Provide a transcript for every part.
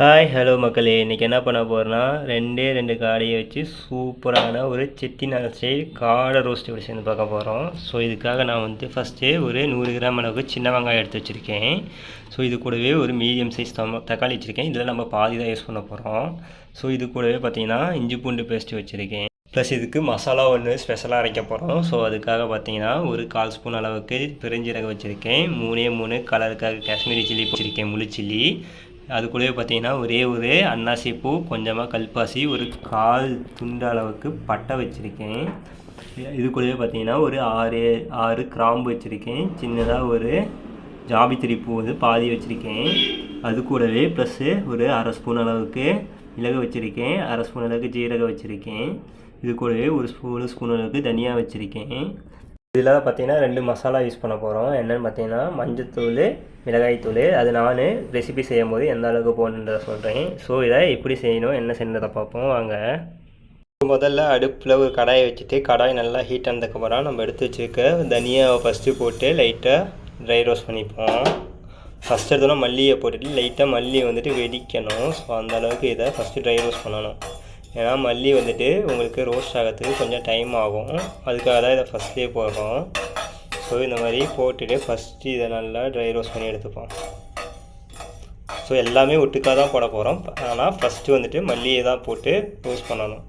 Hi hello மக்களே, இன்றைக்கி என்ன பண்ண போகிறேன்னா ரெண்டு காடையை வச்சு சூப்பரான ஒரு செட்டிநாடு ஸ்டைல் காடை ரோஸ்ட் எப்படி சேர்ந்து பார்க்க போகிறோம். ஸோ இதுக்காக நான் வந்து ஃபஸ்ட்டு ஒரு 100 கிராம் அளவுக்கு சின்ன வெங்காயம் எடுத்து வச்சுருக்கேன். ஸோ இது கூடவே ஒரு மீடியம் சைஸ் தக்காளி வச்சுருக்கேன். இதில் நம்ம பாதி தான் யூஸ் பண்ண போகிறோம். ஸோ இது கூடவே பார்த்திங்கன்னா இஞ்சி பூண்டு பேஸ்ட்டு வச்சுருக்கேன். ப்ளஸ் இதுக்கு மசாலா ஒன்று ஸ்பெஷலாக அரைக்க போகிறோம். ஸோ அதுக்காக பார்த்தீங்கன்னா ஒரு 1/4 ஸ்பூன் அளவுக்கு பெருஞ்சீரகம் வச்சுருக்கேன். 3 கலருக்காக காஷ்மீரி சில்லி வச்சுருக்கேன், முழு சில்லி. அது கூடவே பார்த்தீங்கன்னா ஒரே ஒரு அன்னாசி பூ, கொஞ்சமாக கல்பாசி, ஒரு 1/4 துண்டு அளவுக்கு பட்டை வச்சுருக்கேன். இது கூடவே பார்த்தீங்கன்னா ஒரு 6 கிராம்பு வச்சுருக்கேன். சின்னதாக ஒரு ஜாபித்திரி பூ வந்து பாதி வச்சுருக்கேன். அது கூடவே ப்ளஸ்ஸு ஒரு 1/2 ஸ்பூன் அளவுக்கு மிளகு வச்சுருக்கேன். 1/2 ஸ்பூன் அளவுக்கு ஜீரகம் வச்சுருக்கேன். இது கூடவே ஒரு ஸ்பூன் அளவுக்கு தனியாக வச்சுருக்கேன். இதில் பார்த்தீங்கன்னா 2 மசாலா யூஸ் பண்ண போகிறோம். என்னென்னு பார்த்தீங்கன்னா மஞ்சத்தூள், மிளகாய்த்தூள். அது நான் ரெசிபி செய்யும் போது எந்த அளவுக்கு போகணுன்றத சொல்கிறேன். ஸோ இதை எப்படி செய்யணும், என்ன செய்யறதை பார்ப்போம் வாங்க. முதல்ல அடுப்பில் ஒரு கடாயை வச்சுட்டு கடாய் நல்லா ஹீட் ஆனதுக்கப்புறம் நம்ம எடுத்து வச்சுருக்க தனியாக ஃபஸ்ட்டு போட்டு லைட்டாக ட்ரை ரோஸ்ட் பண்ணிப்போம். ஃபஸ்ட் எடுத்தோன்னா மல்லியை போட்டுட்டு லைட்டாக மல்லியை வந்துட்டு வெடிக்கணும். ஸோ அந்த அளவுக்கு இதை ஃபஸ்ட்டு ட்ரை ரோஸ்ட் பண்ணணும். ஏன்னா மல்லி வந்துட்டு உங்களுக்கு ரோஸ்ட் ஆகிறதுக்கு கொஞ்சம் டைம் ஆகும். அதுக்காக தான் இதை ஃபஸ்ட்லேயே போடுறோம். ஸோ இந்த மாதிரி போட்டுட்டு ஃபஸ்ட்டு இதை நல்லா ட்ரை ரோஸ்ட் பண்ணி எடுத்துப்போம். ஸோ எல்லாமே ஒட்டுக்காக தான் போட போகிறோம். ஆனால் ஃபஸ்ட்டு வந்துட்டு மல்லியை தான் போட்டு ரோஸ்ட் பண்ணணும்.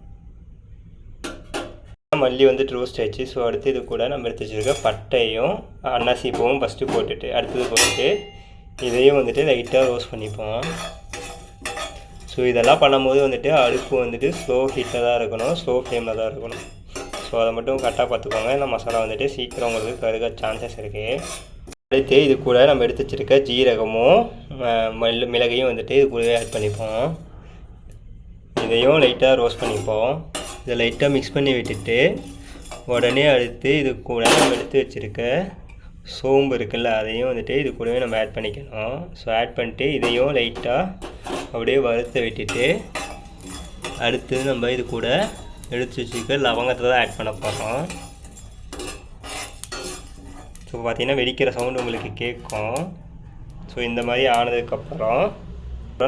மல்லி வந்துட்டு ரோஸ்ட் ஆயிடுச்சு. ஸோ அடுத்து இது கூட நம்ம எடுத்து வச்சுருக்க பட்டையும் அன்னாசி பூவும் ஃபஸ்ட்டு போட்டுட்டு அடுத்தது போட்டுட்டு இதையும் வந்துட்டு லைட்டாக ரோஸ்ட் பண்ணிப்போம். ஸோ இதெல்லாம் பண்ணும்போது வந்துட்டு அடுப்பு வந்துட்டு ஸ்லோ ஹீட்டில் தான் இருக்கணும், ஸ்லோ ஃப்ளேமில் தான் இருக்கணும். ஸோ அதை மட்டும் கரெக்டாக பார்த்துக்கோங்க. இந்த மசாலா வந்துட்டு சீக்கிரம் உங்களுக்கு கருக சான்சஸ் இருக்குது. அடுத்து இது கூட நம்ம எடுத்து வச்சுருக்க ஜீரகமும் மிளகையும் வந்துட்டு இது கூடவே ஆட் பண்ணிப்போம். இதையும் லைட்டாக ரோஸ்ட் பண்ணிப்போம். இதை லைட்டாக மிக்ஸ் பண்ணி விட்டுட்டு உடனே அடுத்து இது கூட நம்ம எடுத்து வச்சுருக்க சோம்பு இருக்குல்ல, அதையும் வந்துட்டு இது கூடவே நம்ம ஆட் பண்ணிக்கணும். ஸோ ஆட் பண்ணிட்டு இதையும் லைட்டாக அப்படியே வறுத்து விட்டுட்டு அடுத்து நம்ம இது கூட எடுத்து வச்சுக்க லவங்கத்தை தான் ஆட் பண்ண போகிறோம். ஸோ பார்த்திங்கன்னா வெடிக்கிற சவுண்டு உங்களுக்கு கேட்கும். ஸோ இந்த மாதிரி ஆனதுக்கப்புறம்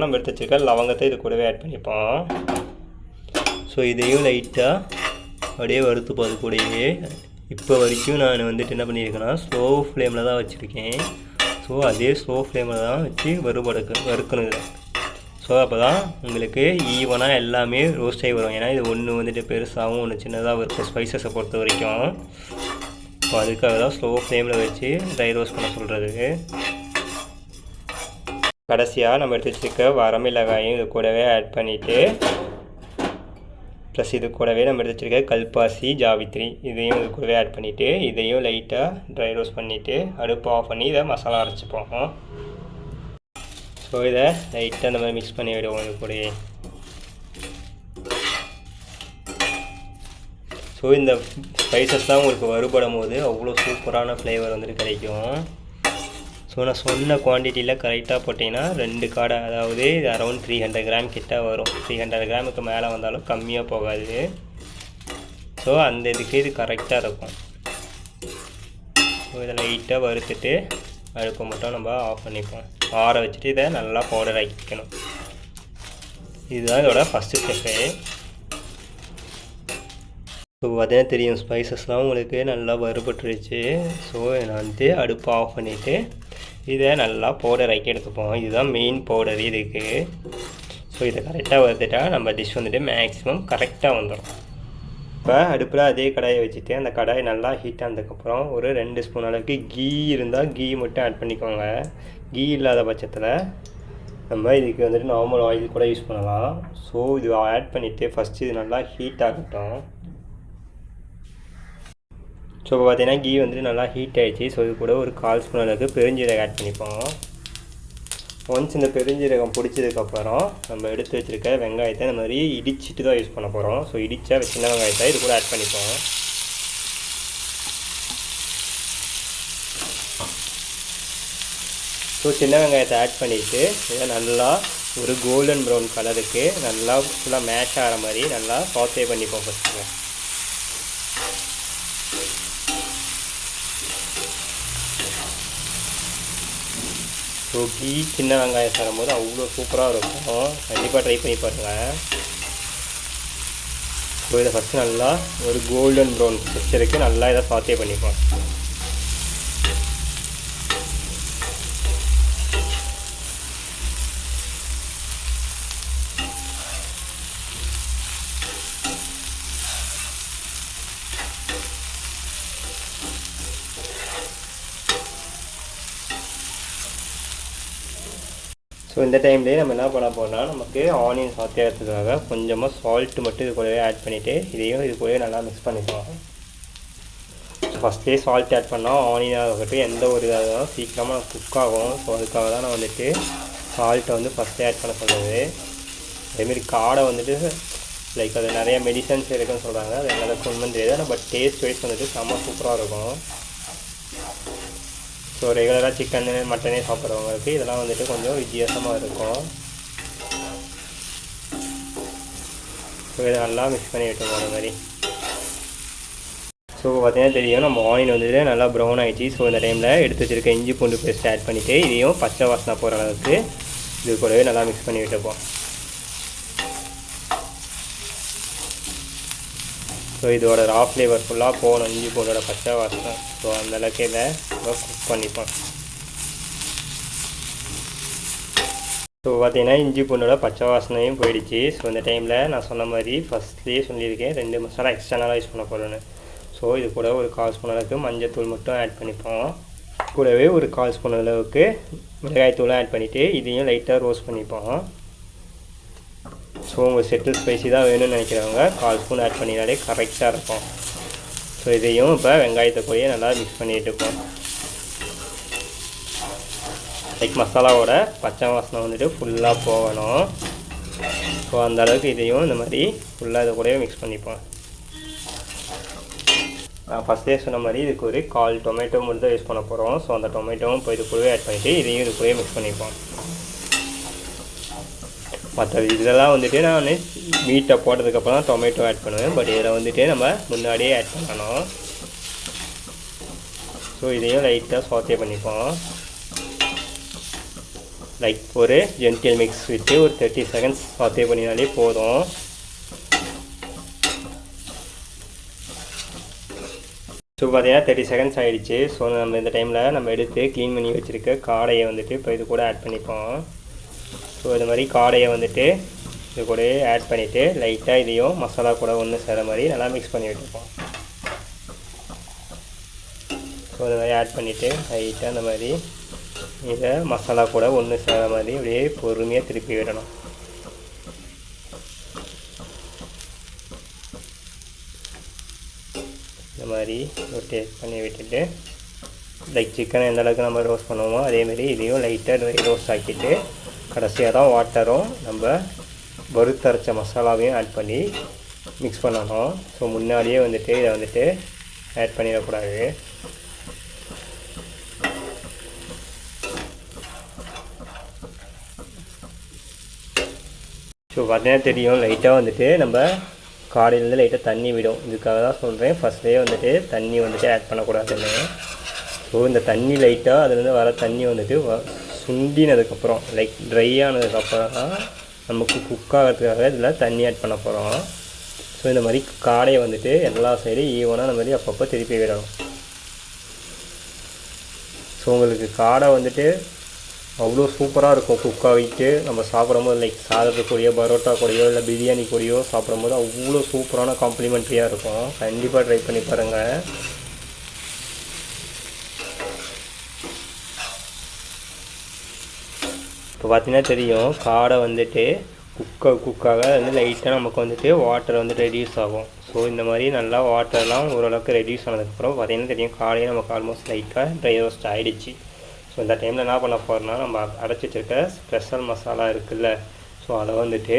நம்ம எடுத்து வச்சுக்க லவங்கத்தை இது கூடவே ஆட் பண்ணிப்போம். ஸோ இதையும் லைட்டாக அப்படியே வறுத்துப்போம். அது கூடயே இப்போ வரைக்கும் நான் வந்துட்டு என்ன பண்ணியிருக்கேன்னா ஸ்லோ ஃப்ளேமில் தான் வச்சுருக்கேன். ஸோ அதே ஸ்லோ ஃப்ளேமில் தான் வச்சு வறுக்கணும் இதை. ஸோ அப்போ தான் உங்களுக்கு ஈவனாக எல்லாமே ரோஸ்ட் ஆகி வரும். ஏன்னா இது ஒன்று வந்துட்டு பெருசாகவும் ஒன்று சின்னதாக இருக்கும் ஸ்பைசஸை பொறுத்த வரைக்கும். ஸோ அதுக்காக தான் ஸ்லோ ஃப்ளேமில் வச்சு ட்ரை ரோஸ்ட் பண்ண சொல்கிறது. கடைசியாக நம்ம எடுத்து வச்சுருக்க வரமிளகாயும் இது கூடவே ஆட் பண்ணிவிட்டு ப்ளஸ் இது கூடவே நம்ம எடுத்து வச்சுருக்க கல்பாசி, ஜாவித்ரி இதையும் இது கூடவே ஆட் பண்ணிவிட்டு இதையும் லைட்டாக ட்ரை ரோஸ்ட் பண்ணிவிட்டு அடுப்பு ஆஃப் பண்ணி இதை மசாலா அரைச்சிப்போம். ஸோ இதை லைட்டாக இந்த மாதிரி மிக்ஸ் பண்ணி விடுவோம் இது கூடயே. ஸோ இந்த ஸ்பைசஸ்லாம் உங்களுக்கு வறுபடும் போது அவ்வளோ சூப்பரான ஃப்ளேவர் வந்துட்டு கிடைக்கும். ஸோ நான் சொன்ன குவான்டிட்டியில் கரெக்டாக போட்டிங்கன்னா 2 காடை, அதாவது அரௌண்ட் 300 கிராம் கிட்ட வரும். 300 கிராமுக்கு மேலே வந்தாலும் கம்மியாக போகாது. ஸோ அந்த இதுக்கு இது கரெக்டாக இருக்கும். ஸோ இதை லைட்டாக வறுத்துட்டு அடுப்பை மட்டும் நம்ம ஆஃப் பண்ணிப்போம். ஆற வச்சுட்டு இதை நல்லா பவுடர் ஆக்கிக்கணும். இதுதான் இதோட ஃபஸ்ட்டு ஸ்டெப்பு. ஸோ பார்த்தீங்கன்னா தெரியும் ஸ்பைசஸ்லாம் உங்களுக்கு நல்லா வறுபட்டுருச்சு. ஸோ நான் வந்து அடுப்பு ஆஃப் பண்ணிவிட்டு இதை நல்லா பவுடர் ஆக்கி எடுத்துப்போம். இதுதான் மெயின் பவுடர் இதுக்கு. ஸோ இதை கரெக்டாக வறுத்துட்டா நம்ம டிஷ் வந்துட்டு மேக்ஸிமம் கரெக்டாக வந்துடும். இப்போ அடுப்பில் அதே கடாயை வச்சுட்டு அந்த கடாய் நல்லா ஹீட் ஆனதுக்கப்புறம் ஒரு 2 ஸ்பூன் அளவுக்கு கீ இருந்தால் கீ மட்டும் ஆட் பண்ணிக்கோங்க. கீ இல்லாத பட்சத்தில் நம்ம இதுக்கு வந்துட்டு நார்மல் ஆயில் கூட யூஸ் பண்ணலாம். ஸோ இது ஆட் பண்ணிவிட்டு ஃபஸ்ட்டு இது நல்லா ஹீட் ஆகட்டும். ஸோ இப்போ பார்த்தீங்கன்னா கீ வந்துட்டு நல்லா ஹீட் ஆகிடுச்சு. ஸோ இது கூட ஒரு 1/4 ஸ்பூன் அளவுக்கு பெருஞ்சீரகம் ஆட் பண்ணிப்போம். ஒன்ஸ் இந்த பெருஞ்சீரகம் பிடிச்சதுக்கப்புறம் நம்ம எடுத்து வச்சுருக்க வெங்காயத்தை இந்த மாதிரி இடிச்சிட்டு தான் யூஸ் பண்ண போகிறோம். ஸோ இடித்தா சின்ன வெங்காயத்தை இது கூட ஆட் பண்ணிப்போம். ஸோ சின்ன வெங்காயத்தை ஆட் பண்ணிவிட்டு இதை நல்லா ஒரு கோல்டன் ப்ரௌன் கலருக்கு நல்லா ஃபுல்லாக மேஷ் ஆகிற மாதிரி நல்லா சாட்டே பண்ணிப்போம் ஃபஸ்ட்டு. ஸோ ஸோ சின்ன வெங்காயம் சாரும்போது அவ்வளோ சூப்பராக இருக்கும். கண்டிப்பாக ட்ரை பண்ணி பாருங்கள். ஸோ இதை ஃபஸ்ட்டு நல்லா ஒரு கோல்டன் ப்ரௌன் டெக்ஸ்சருக்கு நல்லா இதை சாத்தே பண்ணிப்போம். ஸோ இந்த டைம்லேயே நம்ம என்ன பண்ண போகிறோம்னா, நமக்கு ஆனியன் சாத்தியாகிறதுக்காக கொஞ்சமாக சால்ட்டு மட்டும் இது கூடவே ஆட் பண்ணிவிட்டு இதையும் இது கூடவே நல்லா மிக்ஸ் பண்ணிக்கலாம். ஃபஸ்ட்டே சால்ட் ஆட் பண்ணால் ஆனியனாக இருக்கட்டும் எந்த ஒரு இதாக இருந்தாலும் சீக்கிரமாக குக் ஆகும். ஸோ அதுக்காக தான் நான் வந்துட்டு சால்ட்டை வந்து ஃபஸ்ட்டே ஆட் பண்ண சொல்கிறது. அதேமாரி காடை வந்துட்டு லைக் அது நிறைய மெடிசன்ஸ் இருக்குன்னு சொல்கிறாங்க. அது எங்களுக்கு உண்மைன்னு தெரியாது. பட் டேஸ்ட் வைஸ் வந்துட்டு செம்ம சூப்பராக இருக்கும். ஸோ ரெகுலராக சிக்கன் மட்டனே சாப்பிட்றவங்களுக்கு இதெல்லாம் வந்துட்டு கொஞ்சம் வித்தியாசமாக இருக்கும். ஸோ இதை நல்லா மிக்ஸ் பண்ணி விட்டுருவோம் அந்த மாதிரி. ஸோ பார்த்தீங்கன்னா தெரியும் நம்ம ஆனியன் வந்துட்டு நல்லா ப்ரௌன் ஆகிடுச்சு. ஸோ இந்த டைமில் எடுத்து வச்சுருக்க இஞ்சி பூண்டு பேஸ்ட் ஆட் பண்ணிவிட்டு இதையும் பச்சை வாசனை போகிற அளவுக்கு இது கூடவே நல்லா மிக்ஸ் பண்ணி விட்டுப்போம். ஸோ இதோட ரா ஃப்ளேவர் ஃபுல்லாக போகணும், இஞ்சி பூண்டோட பச்சை வாசனை. ஸோ அந்தளவுக்கு இதை குக் பண்ணிப்போம். ஸோ பார்த்தீங்கன்னா இஞ்சி பூண்டோட பச்சை வாசனையும் போயிடுச்சு. ஸோ இந்த டைமில் நான் சொன்ன மாதிரி ஃபஸ்ட்லேயே சொல்லியிருக்கேன் 2 மசாலா எக்ஸ்ட்ரானாக யூஸ் பண்ண போகிறேன்னு. ஸோ இது கூட ஒரு 1/4 ஸ்பூன் அளவுக்கு மஞ்சள் மட்டும் ஆட் பண்ணிப்போம். கூடவே ஒரு 1/4 ஸ்பூன் அளவுக்கு மிளகாய் தூளும் ஆட் பண்ணிவிட்டு இதையும் லைட்டாக ரோஸ்ட் பண்ணிப்போம். ஸோ உங்கள் செட்டில் ஸ்பைசி தான் வேணும்னு நினைக்கிறவங்க 1/4 ஸ்பூன் ஆட் பண்ணினாலே கரெக்டாக இருக்கும். ஸோ இதையும் இப்போ வெங்காயத்தை போய் நல்லா மிக்ஸ் பண்ணிட்டு இருப்போம். லைக் மசாலாவோட பச்சை வாசனை வந்துட்டு ஃபுல்லாக போகணும். ஸோ அந்த அளவுக்கு இதையும் இந்த மாதிரி ஃபுல்லாக இதை கூடவே மிக்ஸ் பண்ணிப்போம். நான் ஃபஸ்ட்டே சொன்ன மாதிரி இதுக்கு ஒரு 1/4 டொமேட்டோ மட்டும் தான் யூஸ் பண்ண போகிறோம். ஸோ அந்த டொமேட்டோவும் இப்போ இது கூடவே ஆட் பண்ணிவிட்டு இதையும் இது கூடவே மிக்ஸ் பண்ணிப்போம். மற்ற இதெல்லாம் வந்துட்டு நான் மீட்டை போட்டதுக்கப்புறம் தான் டொமேட்டோ ஆட் பண்ணுவேன். பட் இதில் வந்துட்டு நம்ம முன்னாடியே ஆட் பண்ணணும். ஸோ இதையும் லைட்டாக சாத்தே பண்ணிப்போம். லைக் ஒரு ஜென்டில் மிக்ஸ் விட்டு ஒரு 30 செகண்ட்ஸ் சாத்தே பண்ணினாலே போதும். ஸோ பார்த்தீங்கன்னா 30 செகண்ட்ஸ் ஆகிடுச்சு. ஸோ நம்ம இந்த டைமில் நம்ம எடுத்து க்ளீன் பண்ணி வச்சுருக்க காடையை வந்துட்டு இப்போ இது கூட ஆட் பண்ணிப்போம். ஸோ இது மாதிரி காடையை வந்துட்டு இது கூட ஆட் பண்ணிவிட்டு லைட்டாக இதையும் மசாலா கூட ஒன்று சேர மாதிரி நல்லா மிக்ஸ் பண்ணி விட்டுருப்போம். ஸோ இது மாதிரி ஆட் பண்ணிவிட்டு லைட்டாக அந்த மாதிரி இதை மசாலா கூட ஒன்று சேர மாதிரி அப்படியே பொறுமையாக திருப்பி விடணும். இந்த மாதிரி ரொட்டேட் பண்ணி விட்டுட்டு லைக் சிக்கனை எந்த அளவுக்கு நம்ம ரோஸ்ட் பண்ணுவோமோ அதேமாரி இதையும் லைட்டாக ட்ரை ரோஸ்ட் ஆக்கிட்டு கடைசியாக தான் வாட்டரும் நம்ம வறுத்தரைச்ச மசாலாவையும் ஆட் பண்ணி மிக்ஸ் பண்ணணும். ஸோ முன்னாடியே வந்துட்டு இதை வந்துட்டு ஆட் பண்ணிடக்கூடாது. ஸோ பார்த்தீங்கன்னா தெரியும் லைட்டாக வந்துட்டு நம்ம காடையிலேருந்து லைட்டாக தண்ணி விடும். இதுக்காக தான் சொல்கிறேன் ஃபஸ்ட்லேயே வந்துட்டு தண்ணி வந்துட்டு ஆட் பண்ணக்கூடாதுன்னு. ஸோ இந்த தண்ணி லைட்டாக அதுலேருந்து வர தண்ணி வந்துட்டு சுண்டினதுக்கப்புறம் லைக் ட்ரை ஆனதுக்கப்புறம் தான் நமக்கு குக் ஆகிறதுக்காக இதில் தண்ணி ஆட் பண்ண போகிறோம். ஸோ இந்த மாதிரி காடையை வந்துட்டு எல்லா சைடும் ஈவனாக அந்த மாதிரி அப்பப்போ திருப்பி விடணும். ஸோ உங்களுக்கு காடை வந்துட்டு அவ்வளோ சூப்பராக இருக்கும் குக் ஆகிட்டு நம்ம சாப்பிடும்போது லைக் சாதத்துக்குடியோ பரோட்டா கூடயோ இல்லை பிரியாணி கூடயோ சாப்பிடும்போது அவ்வளோ சூப்பரான காம்ப்ளிமெண்ட்ரியாக இருக்கும். கண்டிப்பாக ட்ரை பண்ணி பாருங்கள். இப்போ பார்த்தீங்கன்னா தெரியும் காடை வந்துட்டு குக்காக வந்து லைட்டாக நமக்கு வந்துட்டு வாட்டர் வந்து ரெடியூஸ் ஆகும். ஸோ இந்த மாதிரி நல்லா வாட்டர்லாம் ஓரளவுக்கு ரெடியூஸ் ஆனதுக்கப்புறம் பார்த்தீங்கன்னா தெரியும் காடையே நமக்கு ஆல்மோஸ்ட் லைட்டாக ட்ரை ரோஸ்ட் ஆகிடுச்சு. ஸோ இந்த டைமில் என்ன பண்ண போகிறோம்னா நம்ம அரைச்சி வச்சுருக்க ஸ்பெஷல் மசாலா இருக்குல்ல, ஸோ அதை வந்துட்டு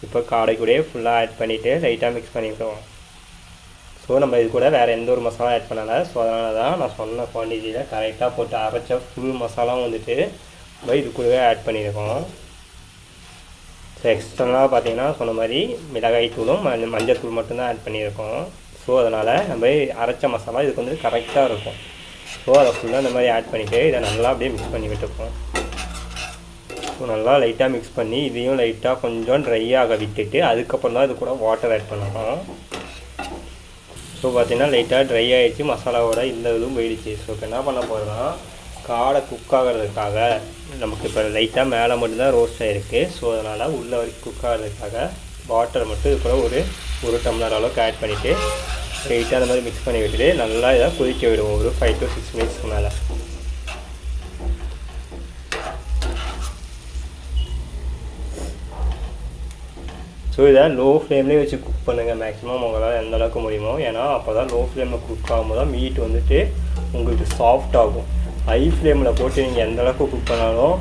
இப்போ காடை கூடயே ஃபுல்லாக ஆட் பண்ணிவிட்டு லைட்டாக மிக்ஸ் பண்ணிவிடுவோம். ஸோ நம்ம இது கூட வேறு எந்த ஒரு மசாலா ஆட் பண்ணலை. ஸோ அதனால தான் நான் சொன்ன குவான்டிட்டியில் கரெக்டாக போட்டு அரைச்ச ஃபுல் மசாலாவும் வந்துட்டு இது கூடவே ஆட் பண்ணியிருக்கோம். ஸோ எக்ஸ்ட்ரலாக பார்த்தீங்கன்னா சொன்ன மாதிரி மிளகாய் தூளும் மஞ்சள் தூள் மட்டும்தான் ஆட் பண்ணியிருக்கோம். ஸோ அதனால் நம்ம அரைச்ச மசாலா இதுக்கு வந்து கரெக்டாக இருக்கும். ஸோ அதை ஃபுல்லாக இந்த மாதிரி ஆட் பண்ணிவிட்டு இதை நல்லா அப்படியே மிக்ஸ் பண்ணி விட்டுப்போம். ஸோ நல்லா லைட்டாக மிக்ஸ் பண்ணி இதையும் லைட்டாக கொஞ்சம் ட்ரை ஆக விட்டுட்டு அதுக்கப்புறம் தான் இது கூட வாட்டர் ஆட் பண்ணணும். ஸோ பார்த்திங்கன்னா லைட்டாக ட்ரை ஆகிடுச்சு, மசாலாவோட இந்த இதுவும் போயிடுச்சு. ஸோ இப்போ என்ன பண்ண போகிறோன்னா காடை குக் ஆகிறதுக்காக நமக்கு இப்போ லைட்டாக மேலே மட்டும்தான் ரோஸ்ட் ஆகிருக்கு. ஸோ அதனால் உள்ள வரைக்கும் குக் ஆகிறதுக்காக வாட்டர் மட்டும் இது கூட ஒரு டம்ளர் அளவுக்கு ஆட் பண்ணிவிட்டு லைட்டாக அந்த மாதிரி மிக்ஸ் பண்ணி விட்டுட்டு நல்லா இதை கொதிக்க விடுவோம் ஒரு 5 to 6 மினிட்ஸ்க்கு மேலே. ஸோ இதை லோ ஃப்ளேம்லேயே வச்சு குக் பண்ணுங்கள் மேக்ஸிமம் உங்களால் எந்த அளவுக்கு முடியுமோ. ஏன்னா அப்போ தான் லோ ஃப்ளேமில் குக் ஆகும்போது தான் மீட் வந்துட்டு உங்களுக்கு சாஃப்ட் ஆகும். ஹை ஃப்ளேமில் போட்டு நீங்கள் எந்த அளவுக்கு குக் பண்ணாலும்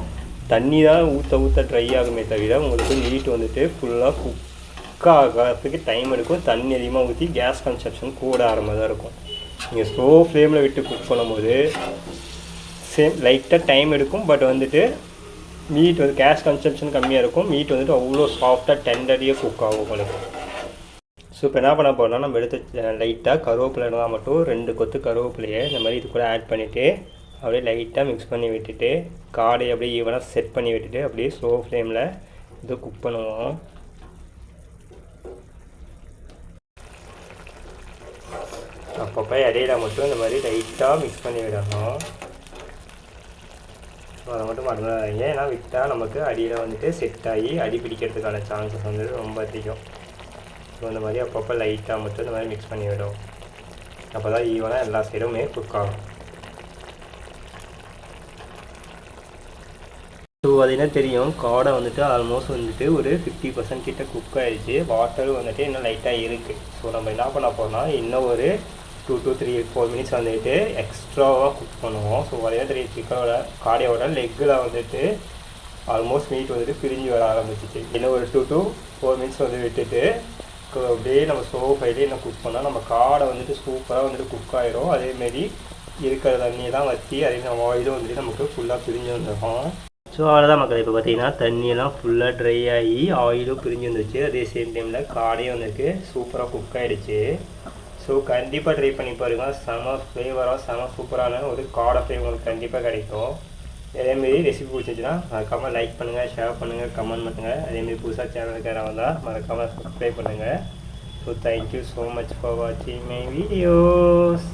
தண்ணி தான் ஊற்ற ட்ரை ஆகுமே தவிர உங்களுக்கு மீட் வந்துட்டு ஃபுல்லாக குக் ஆகிறதுக்கு டைம் எடுக்கும். தண்ணி அதிகமாக ஊற்றி கேஸ் கன்சப்ஷன் கூட ஆரம்பமாக தான் இருக்கும். நீங்கள் ஸ்லோ ஃப்ளேமில் விட்டு குக் பண்ணும்போது லைட்டாக டைம் எடுக்கும், பட் வந்துட்டு மீட் வந்து கேஸ் கன்சப்ஷன் கம்மியாக இருக்கும். மீட் வந்துட்டு அவ்வளோ சாஃப்டாக டெண்டரியாக குக் ஆகும் உங்களுக்கு. ஸோ இப்போ என்ன பண்ண போகிறோம்னா நம்ம எடுத்து லைட்டாக கருவேப்பிலை தான் மட்டும் 2 கொத்து கருவேப்பிலையை இந்த மாதிரி இது கூட ஆட் பண்ணிவிட்டு அப்படியே லைட்டாக மிக்ஸ் பண்ணி விட்டுட்டு காடையை அப்படியே ஈவனாக செட் பண்ணி விட்டுட்டு அப்படியே ஸ்லோ ஃப்ளேமில் இது குக் பண்ணுவோம். அப்பப்போ இடையில மட்டும் இந்த மாதிரி லைட்டாக மிக்ஸ் பண்ணி விடணும். அதை மட்டும் மறந்துடாதீங்க, ஏன்னா விட்டால் நமக்கு அடியில் வந்துட்டு செட் ஆகி அடி பிடிக்கிறதுக்கான சான்சஸ் வந்து ரொம்ப அதிகம். ஸோ இந்த மாதிரி அப்பப்போ லைட்டாக மட்டும் இந்த மாதிரி மிக்ஸ் பண்ணி விடும். அப்போ தான் ஈவனாக எல்லா சைடுமே குக் ஆகும். ஸோ அது என்ன தெரியும், காடை வந்துட்டு ஆல்மோஸ்ட் வந்துட்டு ஒரு 50% கிட்ட குக் ஆகிடுச்சு. வாட்டரும் வந்துட்டு இன்னும் லைட்டாக இருக்குது. ஸோ நம்ம என்ன பண்ண போகிறோம்னா இன்னும் ஒரு 2 to 3 4 மினிட்ஸ் வந்துட்டு எக்ஸ்ட்ராவாக குக் பண்ணுவோம். ஸோ அதே தெரியும் சிக்கனோட காடையோட லெக்கில் வந்துட்டு ஆல்மோஸ்ட் மீட் வந்துட்டு பிரிஞ்சு வர ஆரம்பிச்சிச்சு. இன்னும் ஒரு 2 to 4 மினிட்ஸ் வந்து விட்டுட்டு அப்படியே நம்ம ஸ்லோ ஃபைலே இன்னும் குக் பண்ணால் நம்ம காடை வந்துட்டு சூப்பராக வந்துட்டு குக் ஆகிரும். அதேமாரி இருக்கிற தண்ணியெல்லாம் வற்றி அதே ஆயிலும் வந்துட்டு நமக்கு ஃபுல்லாக பிரிஞ்சு வந்துடும். ஸோ அவ்வளோதான் மக்கள். இப்போ பார்த்தீங்கன்னா தண்ணியெல்லாம் ஃபுல்லாக ட்ரை ஆகி ஆயிலும் பிரிஞ்சு வந்துச்சு. அதே சேம் டைமில் காடையும் வந்துருக்கு சூப்பராக குக் ஆகிடுச்சு. ஸோ கண்டிப்பாக ட்ரை பண்ணி பாருங்கள். செம ஃப்ளேவராக செம சூப்பரான ஒரு காடை ஃப்ளேவர் உங்களுக்கு கண்டிப்பாக கிடைக்கும். அதேமாரி ரெசிபி பிடிச்சிச்சுன்னா மறக்காமல் லைக் பண்ணுங்கள், ஷேர் பண்ணுங்கள், கமெண்ட் பண்ணுங்கள். அதேமாரி புதுசாக சேனலுக்கு யாராவது வந்தால் மறக்காமல் சப்ஸ்கிரைப் பண்ணுங்கள். So thank you so much for வாட்சிங் மை வீடியோஸ்.